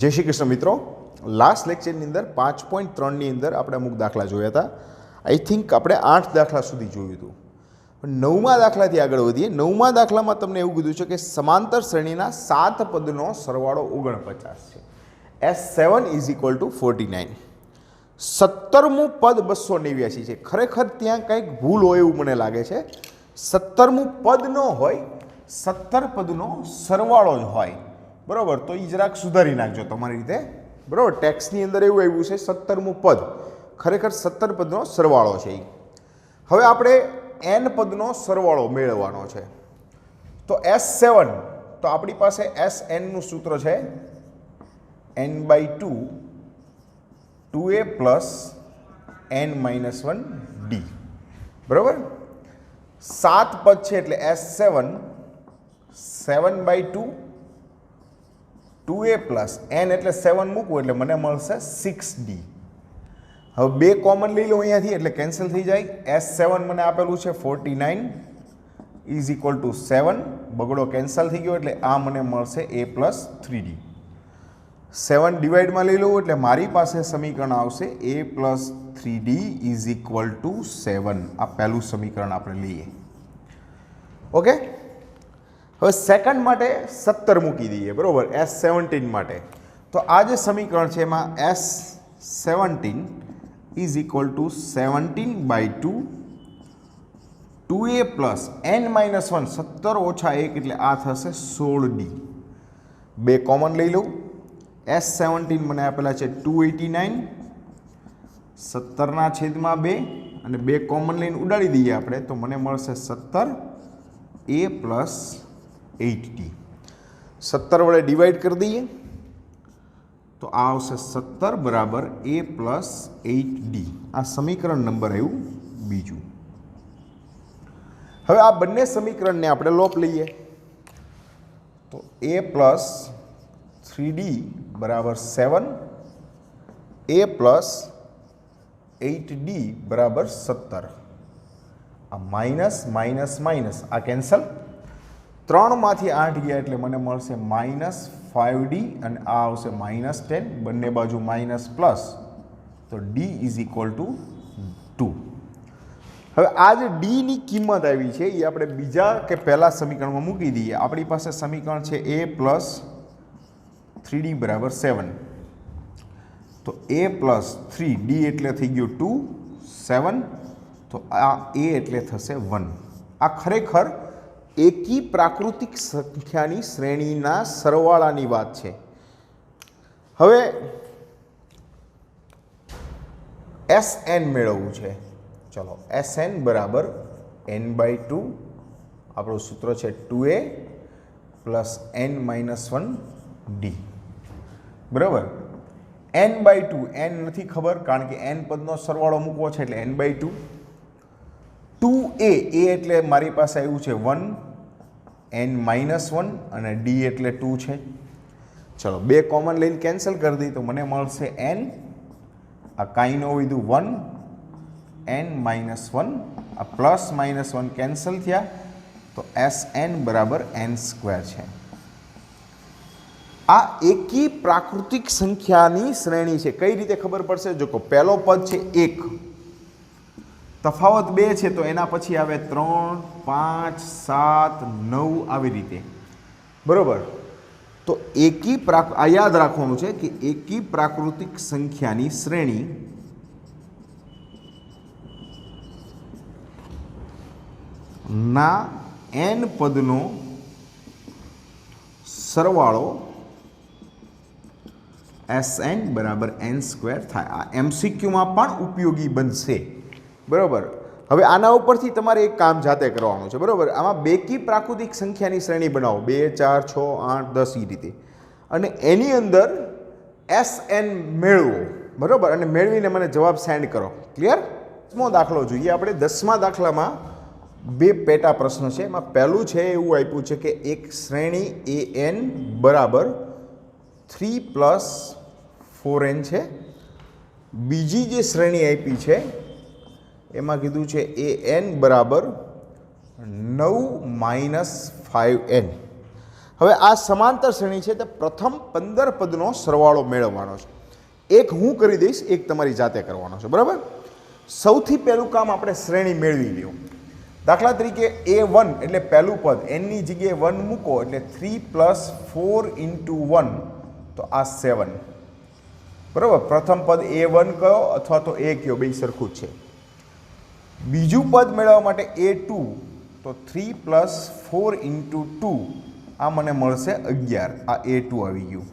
जय श्री कृष्ण मित्रों। Last lecture अंदर 5.3 अंदर આપણે અમુક દાખલા જોયા હતા। आई थिंक આપણે 8 દાખલા સુધી જોયું હતું। પણ 9મા દાખલાથી આગળ વધીએ। 9મા દાખલામાં તમને એવું કીધું છે કે સમાંતર શ્રેણીના 7 પદનો સરવાળો 49 છે। S7 = 49। 17મું પદ 289 છે। ખરેખર ત્યાં કંઈક ભૂલ હોય એવું મને લાગે છે। 17મું પદ ન હોય, 17 પદનો સરવાળો જ હોય, બરાબર। તો એ જરાક સુધારી નાખજો તમારી રીતે, બરાબર। ટેક્સ્ટની અંદર એવું આવ્યું છે 17મું પદ, ખરેખર 17 પદનો સરવાળો છે। હવે આપણે n પદનો સરવાળો મેળવવાનો છે। તો S7, તો આપણી પાસે Snનું સૂત્ર છે n/2 2a + n-1d, બરાબર। 7 પદ છે એટલે S7 7/2 2a + n એટલે 7 મૂકવું એટલે મને મળશે 6d। હવે બે કોમન લઈ લો અહીંયાથી એટલે કેન્સલ થઈ જાય। S7 મને આપેલું છે 49 = 7, બગડો કેન્સલ થઈ ગયો એટલે આ મને મળશે a + 3d। 7 ડિવાઈડમાં લઈ લઉં એટલે મારી પાસે સમીકરણ આવશે a + 3d = 7। આ પહેલું સમીકરણ આપણે લઈએ, ઓકે। હવે સેકન્ડ માટે 17 મૂકી દઈએ, બરાબર। S17 માટે તો આ જે સમીકરણ છે એમાં S17 = 17/2 2a + n-1, 17 - 1 એટલે આ થશે 16d। બે કોમન લઈ લઉં। S17 મને આપેલા છે 289, 17/2 અને બે કોમન લઈને ઉડાડી દઈએ આપણે તો મને મળશે 17a + 8d। 17 વડે ડિવાઈડ કરી દઈએ તો આ આવશે 17 = a + 8d। આ સમીકરણ નંબર આવ્યું બીજું। હવે આ બંને સમીકરણને આપણે લોપ લઈએ તો a + 3d = 7, a + 8d = 17। આ માઇનસ માઇનસ માઇનસ આ કેન્સલ, 3માંથી 8 ગયા એટલે મને મળશે -5d અને આ આવશે -10, બંને બાજુ માઇનસ પ્લસ, તો d = 2। હવે આ જે d ની કિંમત આવી છે એ આપણે બીજા કે પહેલા સમીકરણમાં મૂકી દઈએ। આપણી પાસે સમીકરણ છે a + 3d = 7, તો a + 3d એટલે થઈ ગયું 2, 7, તો આ a એટલે થશે 1। આ ખરેખર એકી પ્રાકૃતિક સંખ્યાની શ્રેણીના સરવાળાની વાત છે। હવે Sn મેળવવું છે। ચલો, Sn = n/2, આપણું સૂત્ર છે 2a + n-1d, બરાબર। n/2, n નથી ખબર કારણ કે n પદનો સરવાળો મૂકવો છે એટલે n/2। 2a, a એટલે મારી પાસે આવ્યું છે 1, n-1 અને d એટલે 2 છે। ચલો, બે કોમન લઈને કેન્સલ કરી દઈએ તો મને મળશે n, આ કાંઈ ન વધ્યું 1, n-1, આ +-1 કેન્સલ થયા તો Sn = n² છે। આ એકી પ્રાકૃતિક સંખ્યાની શ્રેણી છે। કઈ રીતે ખબર પડશે? જો કે પહેલો પદ છે 1, તફાવત 2 છે તો એના પછી આવે 3, 5, 7, 9 આવી રીતે, બરોબર। તો આ યાદ રાખવાનું છે કે એકી પ્રાકૃતિક સંખ્યાની શ્રેણી ના n પદનો સરવાળો Sn = n² થાય। આ MCQમાં પણ ઉપયોગી બનશે, બરાબર। હવે આના ઉપરથી તમારે એક કામ જાતે કરવાનું છે, બરાબર। આમાં બેકી પ્રાકૃતિક સંખ્યાની શ્રેણી બનાવો, 2, 4, 6, 8, 10 એ રીતે, અને એની અંદર Sn મેળવો, બરાબર। અને મેળવીને મને જવાબ સેન્ડ કરો, ક્લિયર? 10મો દાખલો જોઈએ આપણે। 10મા દાખલામાં બે પેટા પ્રશ્ન છે। એમાં પહેલું છે એવું આપ્યું છે કે એક શ્રેણી an = 3 + 4n છે। બીજી જે શ્રેણી આપી છે એમાં કીધું છે an = 9 - 5n। હવે આ સમાંતર શ્રેણી છે તે પ્રથમ 15 પદનો સરવાળો મેળવવાનો છે. એક હું કરી દઈશ, એક તમારી જાતે કરવાનો છે, બરાબર. સૌથી પહેલું કામ આપણે શ્રેણી મેળવી લ્યો. દાખલા તરીકે A1 એટલે પહેલું પદ, એનની જગ્યાએ 1 મૂકો એટલે 3 + 4 × 1 તો આ 7, બરાબર. પ્રથમ પદ A1 કયો અથવા તો A કયો, બે સરખું જ છે. બીજું પદ મેળવવા માટે A2 તો 3 + 4 × 2 આ મને મળશે 11. આ A2 આવી ગયું.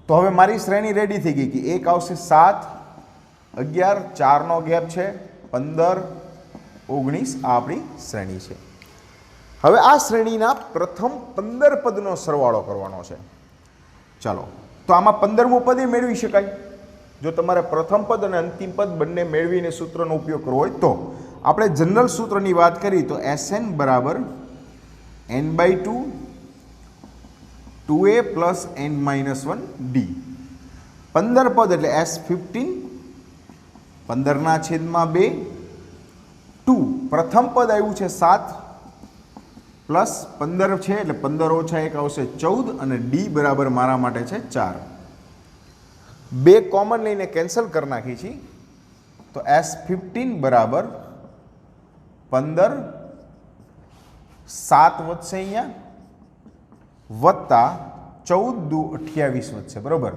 તો હવે મારી શ્રેણી રેડી થઈ ગઈ કે એક આવશે 7, 11, 4નો ગેપ છે 15, 19 આ આપણી શ્રેણી છે. હવે આ શ્રેણીના પ્રથમ 15 પદનો સરવાળો કરવાનો છે. ચાલો, તો આમાં 15મું પદ એ મેળવી શકાય જો તમારે પ્રથમ પદ અને અંતિમ પદ બંને મેળવીને સૂત્રનો ઉપયોગ કરવો હોય તો. આપણે જનરલ સૂત્રની વાત કરી તો Sn બરાબર n/2 2a + n-1d. 15 પદ એટલે S15 15/2 2. પ્રથમ પદ આવ્યું છે 7 પ્લસ 15 છે એટલે 15 - 1 આવશે 14 અને d બરાબર મારા માટે છે 4. 2 કોમન લઈને કેન્સલ કરી નાખી છે તો S15 બરાબર 15, 7 વધશે અહીંયા વત્તા 14 × 2 = 28 વધશે, બરાબર.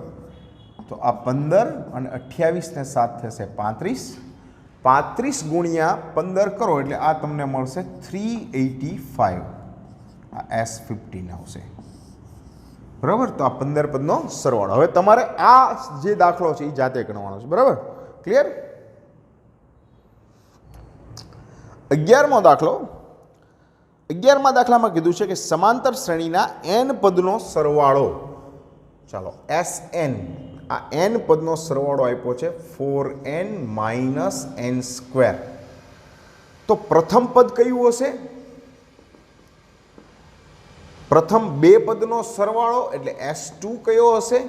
તો આ 15 અને 28 ને 7 થશે 35. 35 × 15 કરો એટલે આ તમને મળશે 385. આ S15 આવશે, બરાબર. તો આ 15 પદનો સરવાળો. હવે તમારે આ જે દાખલો છે એ જાતે ગણવાનો છે, બરાબર. ક્લિયર? 11મો દાખલો. 11મા દાખલામાં કીધું છે કે સમાંતર શ્રેણીના n પદનો સરવાળો. ચાલો, Sn આ n પદનો સરવાળો આપ્યો છે 4n - n². તો પ્રથમ પદ કયું હશે? પ્રથમ 2 પદનો સરવાળો એટલે S2 કયો હશે?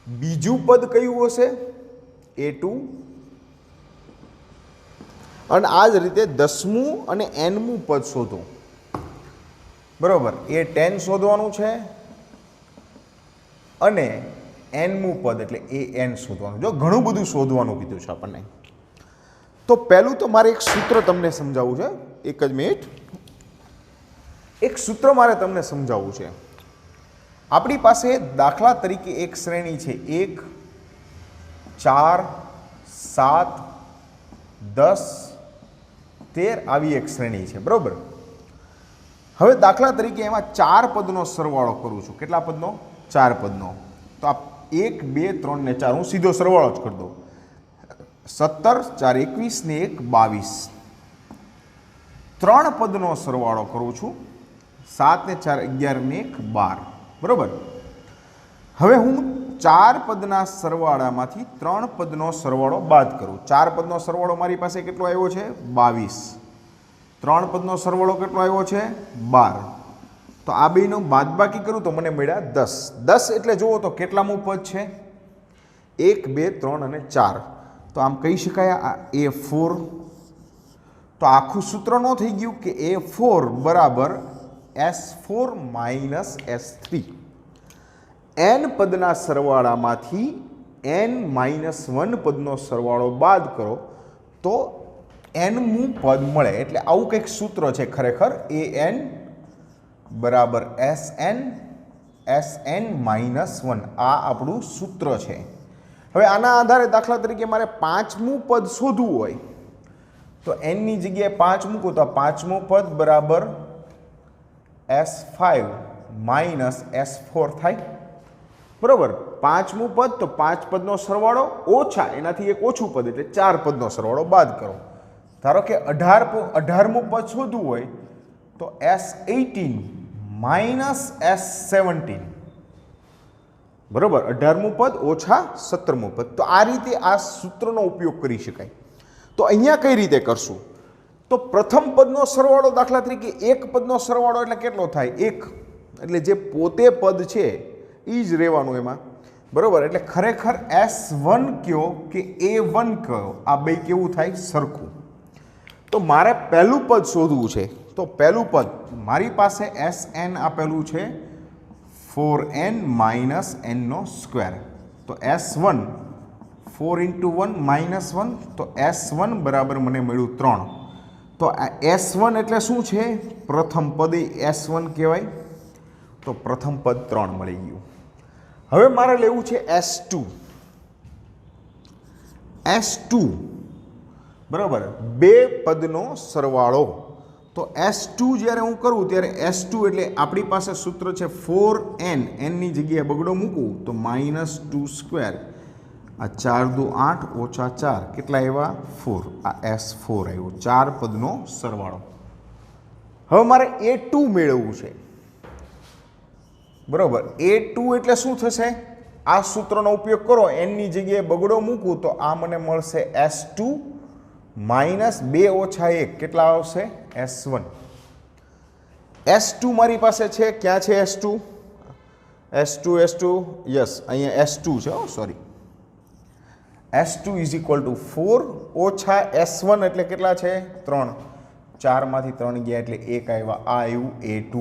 બીજું પદ કયું હશે? A2. અને આ જ રીતે 10મું અને nમું પદ શોધો, બરાબર. A10 શોધવાનું છે અને nમું પદ એટલે an શોધવાનું. જો ઘણું બધું શોધવાનું કીધું છે આપણને. તો પહેલું તો મારે એક સૂત્ર તમને સમજાવવું છે. એક જ મિનિટ. એક સૂત્ર મારે તમને સમજાવવું છે. આપણી પાસે દાખલા તરીકે એક શ્રેણી છે 1, 4, 7, 10, 13 આવી એક શ્રેણી છે, બરાબર. હવે દાખલા તરીકે એમાં 4 પદનો સરવાળો કરું છું. કેટલા પદનો? 4 પદનો. તો આ 1, 2, 3 ને 4 હું સીધો સરવાળો જ કરી દઉં. 17, 4, 21 ને 1, 22. 3 પદનો સરવાળો કરું છું. 7 ને 4, 11 ને 1, 12, બરાબર. હવે હું 4 પદના સરવાળામાંથી 3 પદનો સરવાળો બાદ કરું. 4 પદનો સરવાળો મારી પાસે કેટલો આવ્યો છે? 22. 3 પદનો સરવાળો કેટલો આવ્યો છે? 12. તો આ બેનો બાદબાકી કરું તો મને મળ્યા 10. 10 એટલે જુઓ તો કેટલામું પદ છે? 1, 2, 3 અને 4. તો આમ કહી શકાય આ A4. તો આખું સૂત્ર ન થઈ ગયું કે A4 બરાબર S4 - S3. n પદના સરવાળામાંથી n-1 પદનો સરવાળો બાદ કરો તો nમું પદ મળે. એટલે આવું કંઈક સૂત્ર છે ખરેખર. an બરાબર Sn Sn-1 આ આપણું સૂત્ર છે. હવે આના આધારે દાખલા તરીકે મારે 5મું પદ શોધવું હોય તો nની જગ્યાએ 5 મૂકું તો 5મું પદ બરાબર S5 - S4 થાય, બરાબર. 5મું પદ તો 5 પદનો સરવાળો ઓછા એનાથી એક ઓછું પદ એટલે 4 પદનો સરવાળો બાદ કરો. ધારો કે 18મું પદ શોધવું હોય તો S18 - S17, બરાબર. 18મું પદ ઓછા 17મું પદ. તો આ રીતે આ સૂત્રનો ઉપયોગ કરી શકાય. તો અહીંયા કઈ રીતે કરશું? તો પ્રથમ પદનો સરવાળો દાખલા તરીકે એક પદનો સરવાળો એટલે કેટલો થાય? 1. એટલે જે પોતે પદ છે એ જ રહેવાનું એમાં, બરાબર. એટલે ખરેખર S1 કયો કે A1 કયો આ બે કેવું થાય? સરખું. તો મારે પહેલું પદ શોધવું છે તો પહેલું પદ મારી પાસે Sn આપેલું છે 4n માઇનસ nનો સ્ક્વેર, તો S1 4 × 1 -1, તો S1 બરાબર મને મળ્યું 3. તો આ S1 એટલે શું છે? પ્રથમ પદ એ S1 કહેવાય. તો પ્રથમ પદ 3 મળી ગયું. હવે મારે લેવું છે S2. S2 બરાબર બે પદનો સરવાળો. તો S2 જ્યારે હું કરું ત્યારે S2 એટલે આપણી પાસે સૂત્ર છે 4n, nની જગ્યાએ બગડો મૂકું તો -2². આ 4 × 2 = 8 ઓછા 4 કેટલા આવ્યા? 4. આ S4 આવ્યો, 4 પદનો સરવાળો. હવે મારે A2 મેળવવું છે. બરાબર, A2 એટલે શું થશે? આ સૂત્રનો ઉપયોગ કરો, nની જગ્યાએ બગડો મૂકું તો આ મને મળશે S2 -2 ઓછા 1 કેટલા આવશે? S1. S2 મારી પાસે છે, ક્યાં છે S2? S2 યસ, અહીંયા S2 છે. સોરી, S2 = 4 ઓછા S1 એટલે કેટલા છે? 3. 4 માંથી 3 ગયા એટલે 1 આવ્યા. આ આવ્યું A2.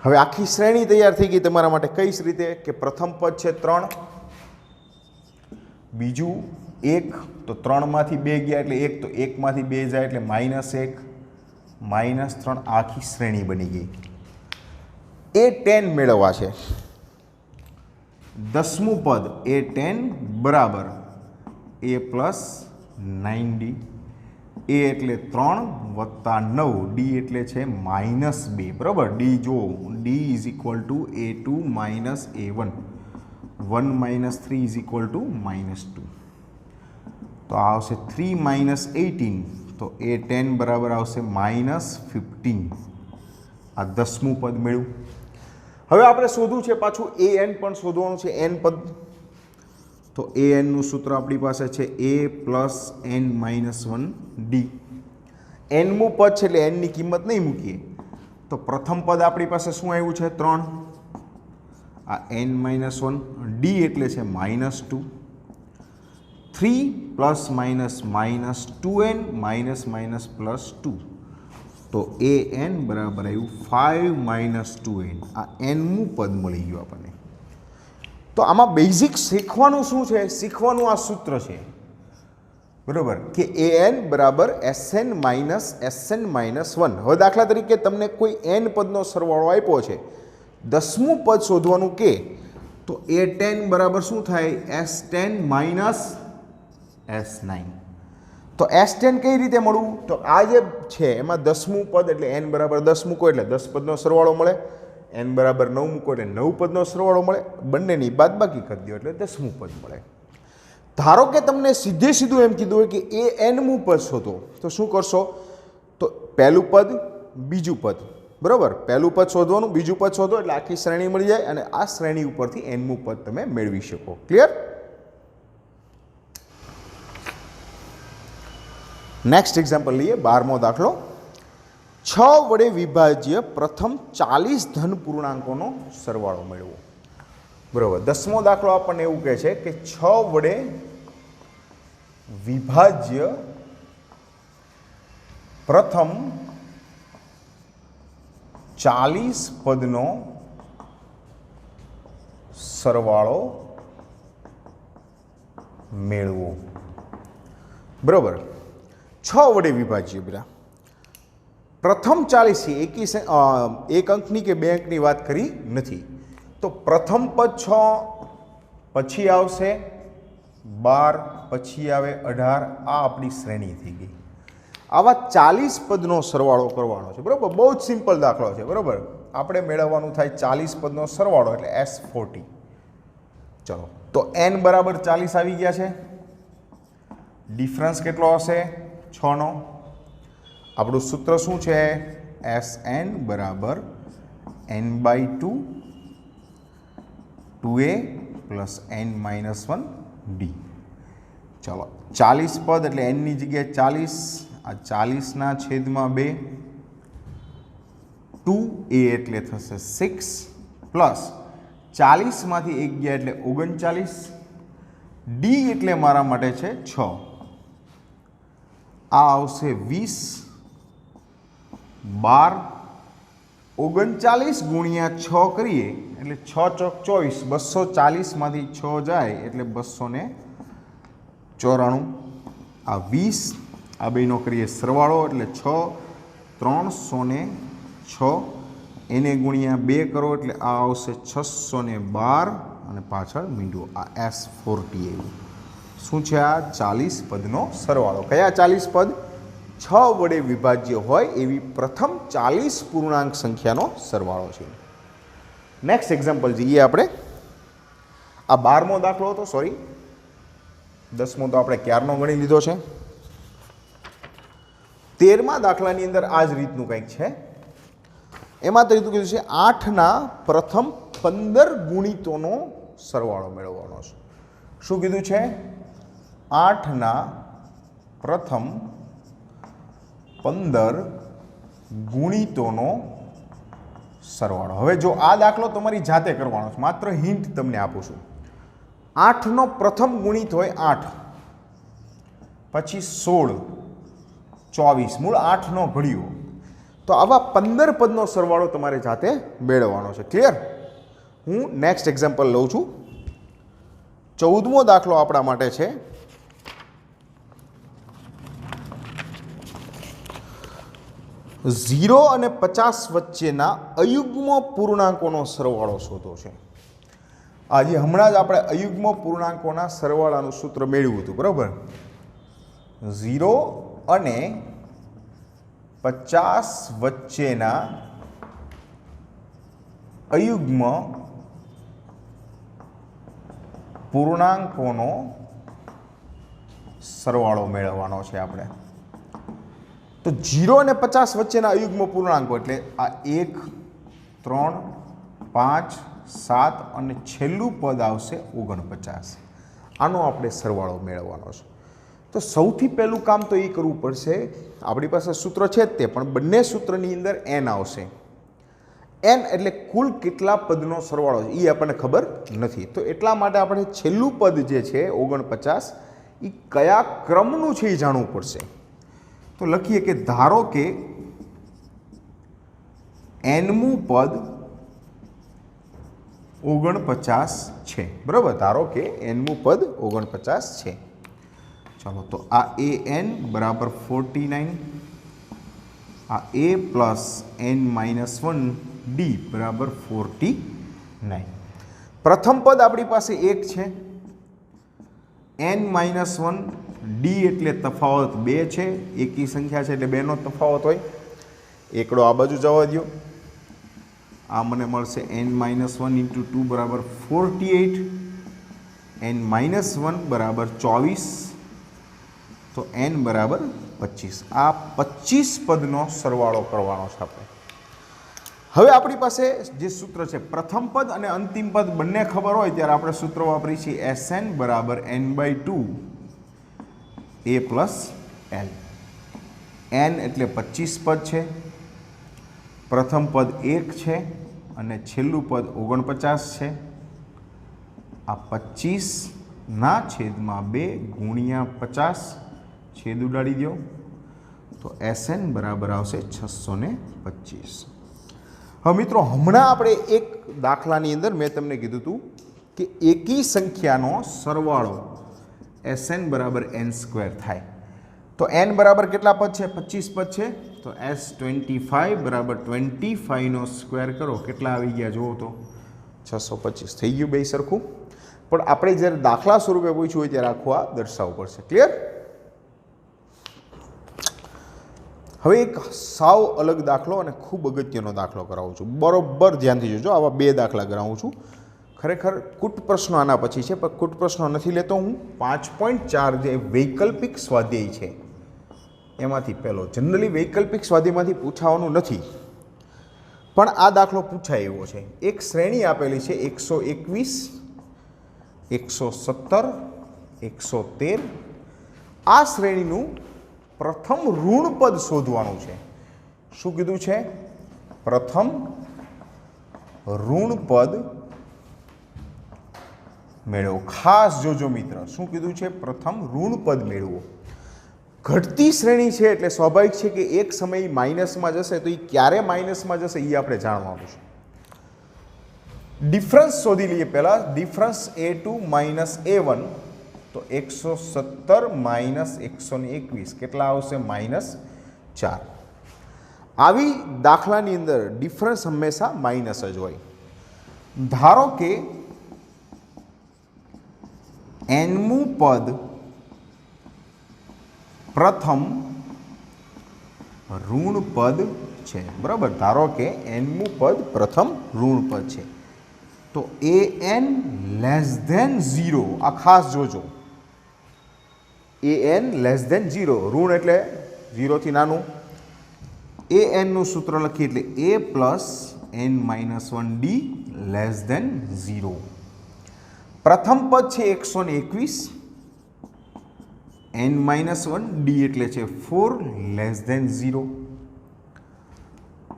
હવે આખી શ્રેણી તૈયાર થઈ ગઈ તમારા માટે. કઈ રીતે? કે પ્રથમ પદ છે 3, બીજું 1, તો 3 માંથી 2 ગયા એટલે 1, તો 1 માંથી 2 જાય એટલે -1 -3. આખી શ્રેણી બની ગઈ. A10 મેળવવા છે. 10મું પદ A10 બરાબર A + 9D. A એટલે 3 વત્તા 9, D એટલે છે -2. બરાબર, D જો D = A2 - A1, 1 - 3 = -2. તો આ આવશે 3 - 18, તો A10 બરાબર આવશે -15. આ 10મું પદ મેળવ્યું. હવે આપણે શોધવું છે પાછું an પણ શોધવાનું છે, n પદ. તો an નું સૂત્ર આપણી પાસે છે A + n - 1D. nમું પદ છે એટલે n ની કિંમત નહીં મૂકીએ. તો પ્રથમ પદ આપણી પાસે શું આવ્યું છે? 3. આ n - 1, D એટલે છે -2. 3 ± -2n -2. તો an બરાબર આવ્યું 5 - 2n. આ nમું પદ મળી ગયું આપણને. તો આમાં બેઝિક શીખવાનું શું છે? શીખવાનું આ સૂત્ર છે. બરાબર, કે an બરાબર Sn - Sn - 1. હવે દાખલા તરીકે તમને કોઈ n પદનો સરવાળો આપ્યો છે, 10મું પદ શોધવાનું કે, તો A10 બરાબર શું થાય? S10 - S9. તો S10 કઈ રીતે મળવું? તો આ જે છે એમાં 10મું પદ એટલે n બરાબર 10 મૂકો એટલે 10 પદનો સરવાળો મળે. n બરાબર 9 મૂકો એટલે 9 પદનો સરવાળો મળે. બંનેની બાદબાકી કરી દો એટલે 10મું પદ મળે. ધારો કે તમને સીધું એમ કીધું હોય કે nમું પદ શોધો, તો શું કરશો? તો પહેલું પદ, બીજું પદ. બરાબર, પહેલું પદ શોધવાનું, બીજું પદ શોધો એટલે આખી શ્રેણી મળી જાય અને આ શ્રેણી ઉપરથી nમું પદ તમે મેળવી શકો. ક્લિયર? નેક્સ્ટ એક્ઝામ્પલ લઈએ. 12મો દાખલો. 6 વડે વિભાજ્ય પ્રથમ 40 ધન પૂર્ણાંકોનો સરવાળો મેળવો. બરાબર, 10મો દાખલો આપણને એવું કહે છે કે 6 વડે વિભાજ્ય પ્રથમ 40 પદનો સરવાળો મેળવો. બરાબર, 6 વડે વિભાજ્ય. પેલા પ્રથમ 40 એક અંકની કે 2 અંકની વાત કરી નથી. તો પ્રથમ પદ 6, પછી આવશે 12, પછી આવે 18. આ આપણી શ્રેણી થઈ ગઈ. આવા 40 પદનો સરવાળો કરવાનો છે. બરાબર, બહુ જ સિમ્પલ દાખલો છે. બરાબર, આપણે મેળવવાનું થાય 40 પદનો સરવાળો એટલે S40. ચલો, તો n બરાબર 40 આવી ગયા છે. ડિફરન્સ કેટલો હશે? 6નો. આપણું સૂત્ર શું છે? Sn બરાબર n/2 2a + n - 1d. ચલો, 40 પદ એટલે n ની જગ્યાએ 40, આ 40 / 2, 2a એટલે થશે 6 પ્લસ 40 માંથી 1 ગયા એટલે 39, d એટલે મારા માટે છે 6. આ આવશે 20 12 39 ગુણ્યા 6 કરીએ એટલે 6 ચોક 24, 240 માંથી 6 જાય એટલે 294. આ 20, આ બેનો કરીએ સરવાળો એટલે 6 306, એને ગુણ્યા 2 કરો એટલે આ આવશે 612 અને પાછળ મીંડું આ S40 આવ્યું. શું છે આ? 40 પદનો સરવાળો. કયા 40 પદ? 6 વડે વિભાજ્ય હોય એવી પ્રથમ 40 પૂર્ણાંક સંખ્યાનો સરવાળો છે. નેક્સ્ટ એક્ઝામ્પલ જોઈએ આપણે. આ 12મો દાખલો હતો, સોરી 10મો તો આપણે ક્યારનો ગણી લીધો છે. 13મા દાખલાની અંદર આ જ રીતનું કંઈક છે. એમાં તો કીધું છે 8ના પ્રથમ 15 ગુણિતોનો સરવાળો મેળવવાનો છે. શું કીધું છે? 8ના પ્રથમ 15 ગુણિતોનો સરવાળો. હવે જો આ દાખલો તમારી જાતે કરવાનો છે, માત્ર હિન્ટ તમને આપું છું. 8નો પ્રથમ ગુણિત હોય 8, પછી 16, 24, મૂળ 8નો ઘડિયો. તો આવા 15 પદનો સરવાળો તમારે જાતે મેળવવાનો છે. ક્લિયર? હું નેક્સ્ટ એક્ઝામ્પલ લઉં છું. 14મો દાખલો આપણા માટે છે. ઝીરો અને 50 વચ્ચેના અયુગ્મ પૂર્ણાંકોનો સરવાળો શોધો છે. આજે હમણાં જ આપણે અયુગ્મ પૂર્ણાંકોના સરવાળાનું સૂત્ર મેળવ્યું હતું, બરાબર? 0 અને 50 વચ્ચેના અયુગ્મ પૂર્ણાંકોનો સરવાળો મેળવવાનો છે આપણે. તો 0 અને 50 વચ્ચેના અયુગ્મ પૂર્ણાંકો એટલે આ 1, 3, 5, 7 અને છેલ્લું પદ આવશે 49. આનો આપણે સરવાળો મેળવવાનો છે. તો સૌથી પહેલું કામ તો એ કરવું પડશે, આપણી પાસે સૂત્ર છે જ તે, પણ બંને સૂત્રની અંદર n આવશે. n એટલે કુલ કેટલા પદનો સરવાળો છે એ આપણને ખબર નથી. તો એટલા માટે આપણે છેલ્લું પદ જે છે 49 એ કયા ક્રમનું છે એ જાણવું પડશે. તો લખીએ કે ધારો કે nમું પદ 49 છે, બરાબર? ધારો કે nમું પદ 49 છે. ચાલો, તો આ an બરાબર 49, આ a પ્લસ n-1 d બરાબર 49. પ્રથમ પદ આપણી પાસે 1 છે, n-1 d એટલે તફાવત 2 છે, એકી સંખ્યા છે એટલે 2નો તફાવત હોય. એકડો આ બાજુ જવા દો, આ મને મળશે n-1 × 2 બરાબર 48, n-1 બરાબર 24, તો n બરાબર 25. આ 25 પદનો સરવાળો કરવાનો છે આપણે. હવે આપણી પાસે જે સૂત્ર છે, પ્રથમ પદ અને અંતિમ પદ બંને ખબર હોય ત્યારે આપણે સૂત્ર વાપરીએ છીએ Sn બરાબર n/2 a plus l. n એટલે 25 પદ છે, પ્રથમ પદ 1 છે અને છેલ્લું પદ 49 છે. આ 25 છેદમાં 2 ગુણ્યા 50, છેદ ઉડાડી દો, તો Sn બરાબર આવશે 625. હવે મિત્રો, હમણાં આપણે એક દાખલાની અંદર મેં તમને કીધું હતું કે એકી સંખ્યાનો સરવાળો Sn બરાબર n² થાય. તો n બરાબર કેટલા પદ છે? 25 પદ છે. તો S25 બરાબર 25નો સ્ક્વેર કરો, કેટલા આવી ગયા જુઓ તો 625. થઈ ગયું બે સરખું. પણ આપણે જ્યારે દાખલા સ્વરૂપે પૂછ્યું હોય ત્યારે આખું આ દર્શાવવું પડશે. ક્લિયર? હવે એક સાવ અલગ દાખલો અને ખૂબ અગત્યનો દાખલો કરાવું છું. બરોબર ધ્યાનથી જોજો. આવા 2 દાખલા કરાવું છું. ખરેખર કૂટ પ્રશ્નો આના પછી છે, પણ કૂટ પ્રશ્નો નથી લેતો હું. 5.4 જે વૈકલ્પિક સ્વાધ્યાય છે એમાંથી પહેલો. જનરલી વૈકલ્પિક સ્વાધ્યાયમાંથી પૂછાવાનું નથી, પણ આ દાખલો પૂછાય એવો છે. એક શ્રેણી આપેલી છે 121, 117, 113. આ શ્રેણીનું પ્રથમ ઋણ પદ શોધવાનું છે. શું કીધું છે? પ્રથમ ઋણ પદ મેળવો. ખાસ જોજો મિત્ર, શું કીધું છે? પ્રથમ ઋણ પદ મેળવો. ઘટતી શ્રેણી છે એટલે સ્વાભાવિક છે કે એક સમય માઇનસમાં જશે, તો એ ક્યારે માઇનસમાં જશે એ આપણે જાણવાનું છે. ડિફરન્સ શોધી લઈએ પહેલાં. ડિફરન્સ A2 માઇનસ A1, તો 117 માઇનસ 121 કેટલા આવશે? -4. આવી દાખલાની અંદર ડિફરન્સ હંમેશા માઇનસ જ હોય. ધારો કે nમું પદ પ્રથમ ઋણ પદ છે, બરાબર. ધારો કે nમું પદ પ્રથમ ઋણ પદ છે, તો an લેસ ધેન 0, આ ખાસ જોજો. an લેસ ધેન 0, ઋણ એટલે 0 થી નાનું. an નું સૂત્ર લખીએ એટલે a plus n-1d less than 0. પ્રથમ પદ છે 121, n-1d એટલે છે 4 લેસ ધેન 0.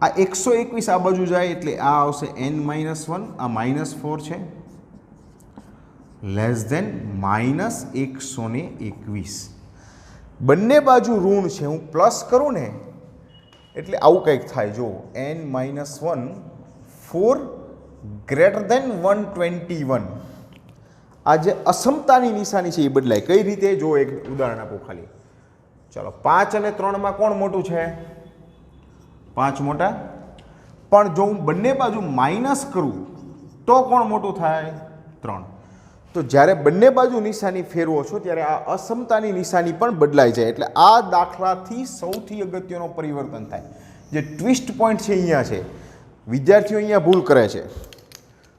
આ 121 આ બાજુ જાય એટલે આ આવશે n-1, આ -4 છે, લેસ ધેન -121. બંને બાજુ ઋણ છે, હું પ્લસ કરું ને એટલે આવું કંઈક થાય. જો n-1 4 ગ્રેટર ધેન 121, આ જે અસમતાની નિશાની છે એ બદલાય. કઈ રીતે? જો એક ઉદાહરણ આપું ખાલી. ચાલો, 5 અને 3માં કોણ મોટું છે? 5 મોટા. પણ જો હું બંને બાજુ માઇનસ કરું તો કોણ મોટું થાય? 3. તો જ્યારે બંને બાજુ નિશાની ફેરવો છો ત્યારે આ અસમતાની નિશાની પણ બદલાઈ જાય. એટલે આ દાખલાથી સૌથી અગત્યનો પરિવર્તન થાય. જે ટ્વિસ્ટ પોઈન્ટ છે અહીંયા છે, વિદ્યાર્થીઓ અહીંયા ભૂલ કરે છે.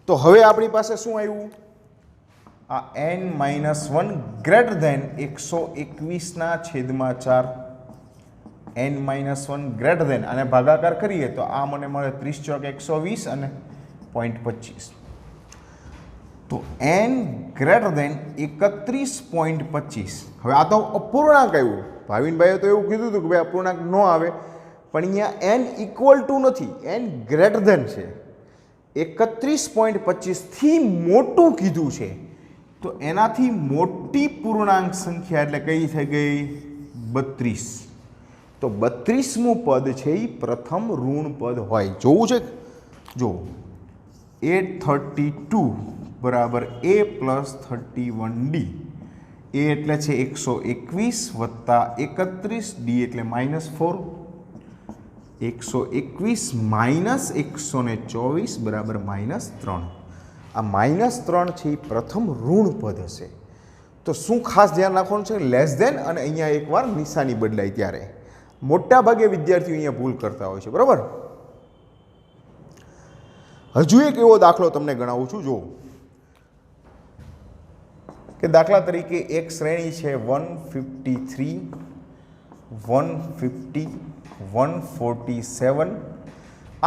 તો હવે આપણી પાસે શું આવ્યું? આ n-1 greater than 121/4, n-1 greater than, અને ભાગાકાર કરીએ તો આ મને મળે 30 ચોક 120 અને 0.25. તો n ગ્રેટર ધેન 31.25. હવે આ તો અપૂર્ણાંક આવ્યું. ભાવિનભાઈએ તો એવું કીધું હતું કે ભાઈ અપૂર્ણાંક ન આવે, પણ અહીંયા n ઇક્વલ ટુ નથી, n ગ્રેટર ધેન છે. 31.25 થી મોટું કીધું છે, તો એનાથી મોટી પૂર્ણાંક સંખ્યા એટલે કઈ થઈ ગઈ? 32. તો 32મું પદ છે એ પ્રથમ ઋણ પદ હોય. જોવું છે? જો 832 બરાબર a પ્લસ 31d. a એટલે છે 121 વત્તા 31, d એટલે -4. 121 માઇનસ 124 બરાબર -3. આ -3 છે એ પ્રથમ ઋણ પદ હશે. તો શું ખાસ ધ્યાન રાખવાનું છે? લેસ ધેન અને અહીંયા એકવાર નિશાની બદલાય ત્યારે. મોટા ભાગે વિદ્યાર્થીઓ અહીંયા ભૂલ કરતા હોય છે, બરાબર. હજુ એક એવો દાખલો તમને ગણાવું છું. જો કે દાખલા તરીકે એક શ્રેણી છે 153, 150, 147.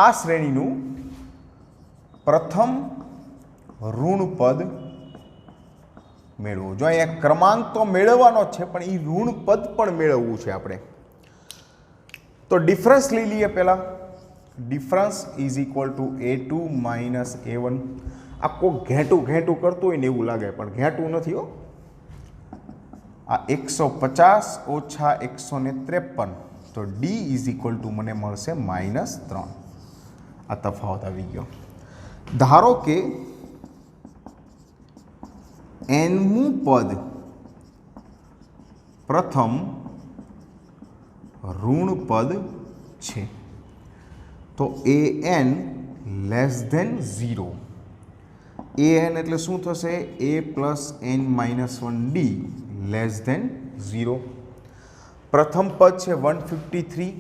આ શ્રેણીનું પ્રથમ ઋણ પદ મેળવો. જો અહીંયા ક્રમાંક તો મેળવવાનો જ છે, પણ એ ઋણ પદ પણ મેળવવું છે આપણે. તો ડિફરન્સ લઈ લઈએ પહેલાં. Difference is equal to A2 minus A1. આ કોઈ ઘેંટું કરતું હોય ને એવું લાગે, પણ ઘેંટું નથી હો. આ 150 ઓછા 153, તો D ઇઝ ઇક્વલ ટુ મને મળશે -3. આ તફાવત આવી ગયો. ધારો કે nમું પદ પ્રથમ ઋણ પદ છે, તો an લેસ ધેન 0. an એટલે શું થશે? a plus n-1d less than 0. પ્રથમ પદ છે 153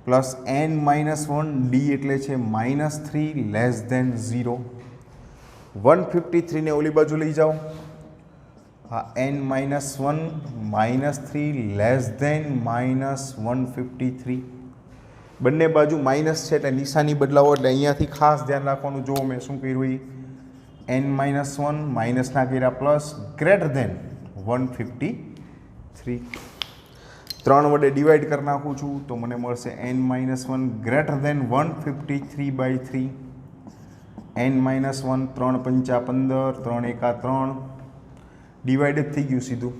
પ્લસ n-1d એટલે છે -3 લેસ ધેન 0. 153 ને ઓલી બાજુ લઈ જાઓ. આ n-1 -3 લેસ ધેન -153. બંને બાજુ માઇનસ છે એટલે નિશાની બદલાવો. એટલે અહીંયાથી ખાસ ધ્યાન રાખવાનું. જો મેં શું કર્યું? n-1 માઇનસના કર્યા પ્લસ ગ્રેટર ધેન 153. 3 વડે ડિવાઈડ કરી નાખું છું તો મને મળશે n-1 greater than 153/3. n-1 3 × 5 = 15, 3 × 1 = 3. Divide જ થઈ ગયું સીધું.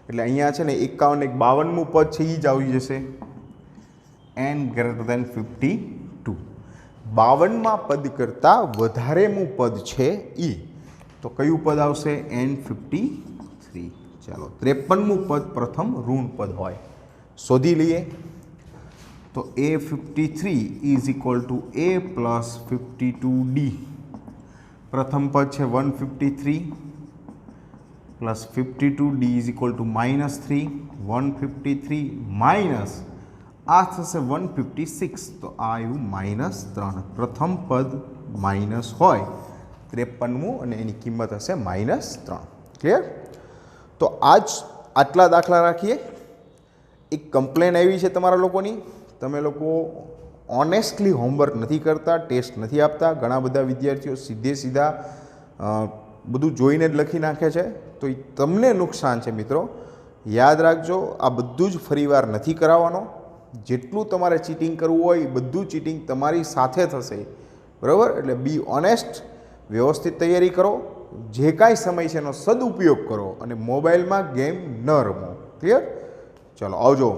એટલે અહીંયા છે ને 51 એક 52મું પદ છે એ જ આવી જશે n ગ્રેટર દેન 52. 52માં પદ કરતાં વધારેનું પદ છે એ, તો કયું પદ આવશે? n53. ચાલો 53મું પદ પ્રથમ ઋણ પદ હોય, શોધી લઈએ. તો a53 is equal to a plus 52d. પ્રથમ પદ છે 153 plus 52d is equal to -3. 153 minus આ થશે 156, તો આ આવ્યું -3. પ્રથમ પદ માઇનસ હોય 53મું અને એની કિંમત હશે -3. ક્લિયર? તો આટલા દાખલા રાખીએ. એક કમ્પ્લેન આવી છે તમારા લોકોની, તમે લોકો ઓનેસ્ટલી હોમવર્ક નથી કરતા, ટેસ્ટ નથી આપતા. ઘણા બધા વિદ્યાર્થીઓ સીધા બધું જોઈને જ લખી નાખે છે, તો એ તમને નુકસાન છે મિત્રો. યાદ રાખજો, આ બધું જ ફરીવાર નથી કરાવવાનો. જેટલું તમારે ચીટિંગ કરવું હોય એ બધું ચીટિંગ તમારી સાથે થશે, બરાબર? એટલે બી ઓનેસ્ટ, વ્યવસ્થિત તૈયારી કરો, જે કાંઈ સમય છે એનો સદુપયોગ કરો અને મોબાઈલમાં ગેમ ન રમો. ક્લિયર? ચલો આવજો.